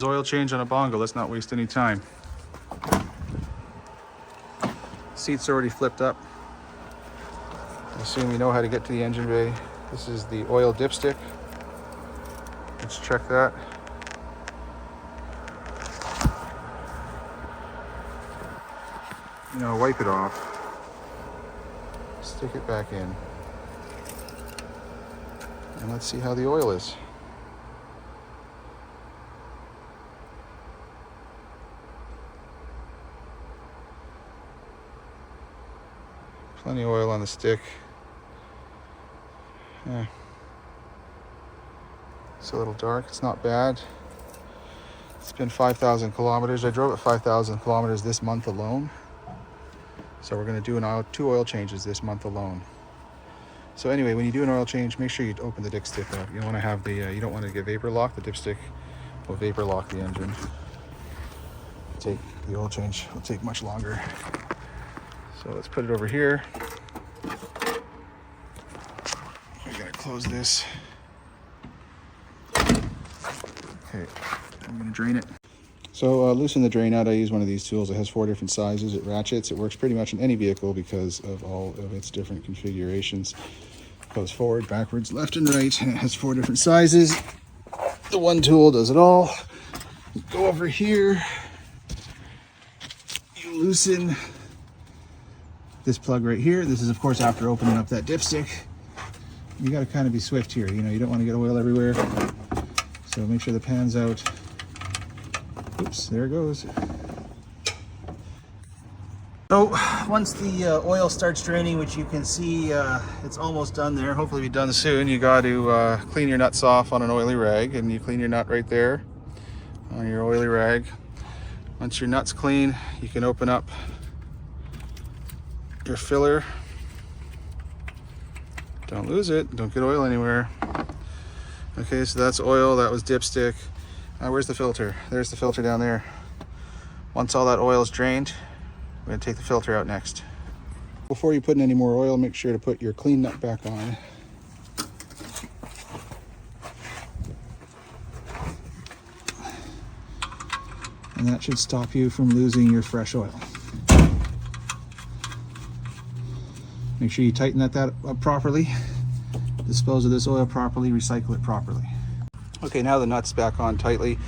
Oil change on a Bongo, let's not waste any time. Seat's already flipped up. I assume you know how to get to the engine bay. This is the oil dipstick. Let's check that. You know, wipe it off. Stick it back in. And let's see how the oil is. Plenty of oil on the stick. Yeah. It's a little dark, it's not bad. It's been 5,000 kilometers. I drove it 5,000 kilometers this month alone. So we're gonna do two oil changes this month alone. So anyway, when you do an oil change, make sure you open the dipstick up. You don't wanna have the, you don't wanna get vapor lock. The dipstick will vapor lock the engine. The oil change will take much longer. So let's put it over here. I gotta close this. Okay, I'm gonna drain it. So loosen the drain out. I use one of these tools. It has 4 different sizes. It ratchets. It works pretty much in any vehicle because of all of its different configurations. It goes forward, backwards, left and right, and it has 4 different sizes. The one tool does it all. You go over here. You loosen this plug right here. This is of course after opening up that dipstick. You got to kind of be swift here. You know, you don't want to get oil everywhere. So make sure the pan's out. Oops, there it goes. So once the oil starts draining, which you can see it's almost done there, hopefully be done soon, you got to clean your nuts off on an oily rag, and you clean your nut right there on your oily rag. Once your nut's clean, you can open up your filler. Don't lose it, don't get oil anywhere. Okay, so that's oil, that was dipstick. Where's the filter? There's the filter down there. Once all that oil is drained, we're gonna take the filter out next. Before you put in any more oil, make sure to put your clean nut back on. And that should stop you from losing your fresh oil. Make sure you tighten that up properly. Dispose of this oil properly, recycle it properly. Okay, now the nut's back on tightly.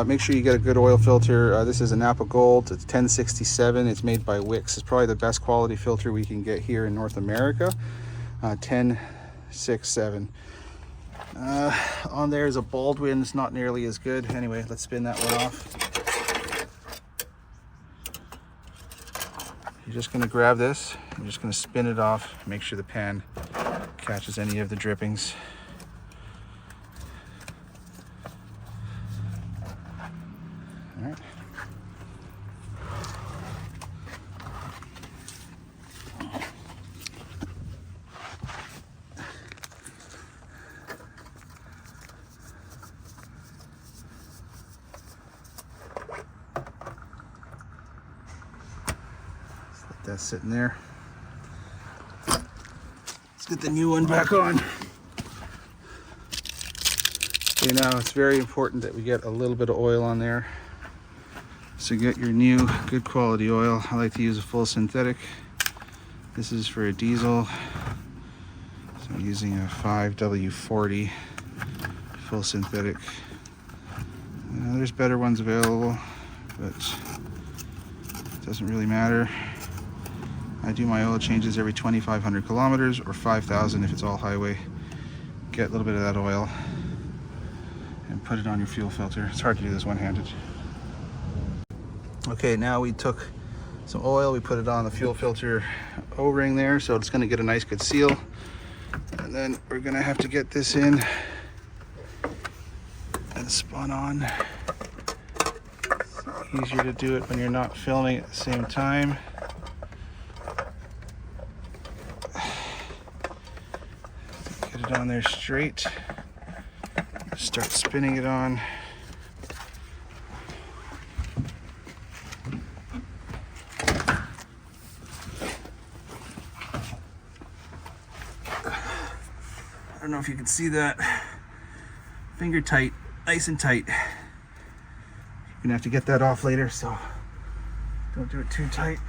Make sure you get a good oil filter. This is a Napa Gold. It's 1067. It's made by Wix. It's probably the best quality filter we can get here in North America. 1067. On there is a Baldwin. It's not nearly as good. Anyway, let's spin that one off. You're just going to grab this. You're just going to spin it off. Make sure the pan catches any of the drippings. All right. That's sitting there. Let's get the new one back on. Okay, now it's very important that we get a little bit of oil on there. So get your new good quality oil. I like to use a full synthetic. This is for a diesel. So I'm using a 5W40 full synthetic. There's better ones available, but it doesn't really matter. I do my oil changes every 2,500 kilometers or 5,000 if it's all highway. Get a little bit of that oil and put it on your fuel filter. It's hard to do this one-handed. Okay, now we took some oil, we put it on the fuel filter O-ring there, so it's going to get a nice good seal. And then we're going to have to get this in and spun on. It's easier to do it when you're not filming at the same time. Get it on there straight. Start spinning it on. I don't know if you can see that. Finger tight, nice and tight. You're gonna have to get that off later, so don't do it too tight.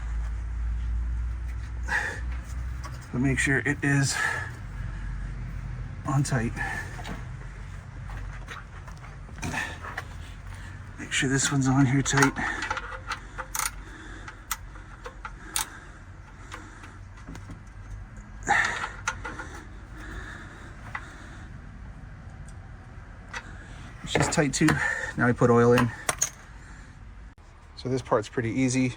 But make sure it is on tight. Make sure this one's on here tight. She's tight too. Now I put oil in. So this part's pretty easy.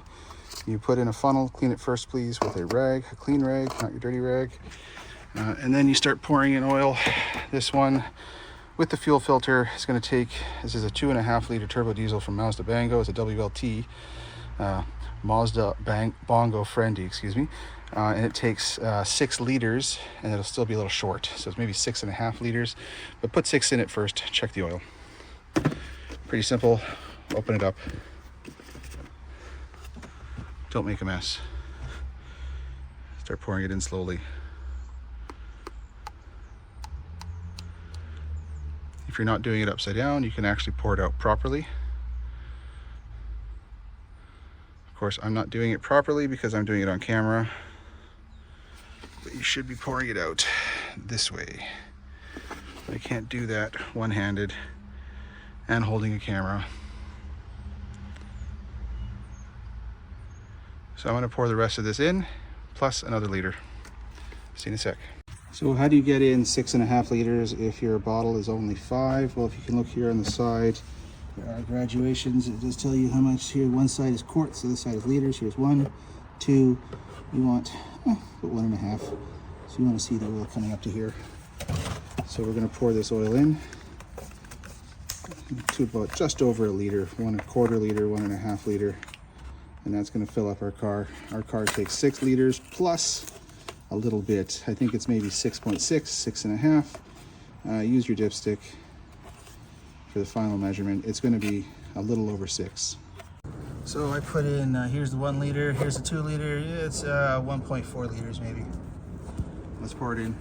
You put in a funnel, clean it first please with a rag, a clean rag, not your dirty rag. And then you start pouring in oil. This one with the fuel filter is going to take, this is a 2.5 liter turbo diesel from Mazda Bongo. It's a WLT, Mazda Bongo Friendee, excuse me. And it takes 6 liters, and it'll still be a little short. So it's maybe 6.5 liters, but put 6 in it first, check the oil. Pretty simple, open it up. Don't make a mess. Start pouring it in slowly. If you're not doing it upside down, you can actually pour it out properly. Of course, I'm not doing it properly because I'm doing it on camera, but you should be pouring it out this way. I can't do that one-handed and holding a camera. So I'm going to pour the rest of this in, plus another liter. See you in a sec. So how do you get in 6.5 liters if your bottle is only 5? Well, if you can look here on the side, there are graduations. It does tell you how much here. One side is quarts, the other side is liters. Here's 1, 2. You want put 1.5. So you want to see the oil coming up to here. So we're going to pour this oil in to about just over a liter, 1.25 liter, 1.5 liter. And that's going to fill up our car. Our car takes 6 liters plus a little bit. I think it's maybe 6.6, 6.5. Use your dipstick for the final measurement. It's going to be a little over 6. So I put in, here's the 1 liter, here's the 2 liter. It's 1.4 liters maybe. Let's pour it in.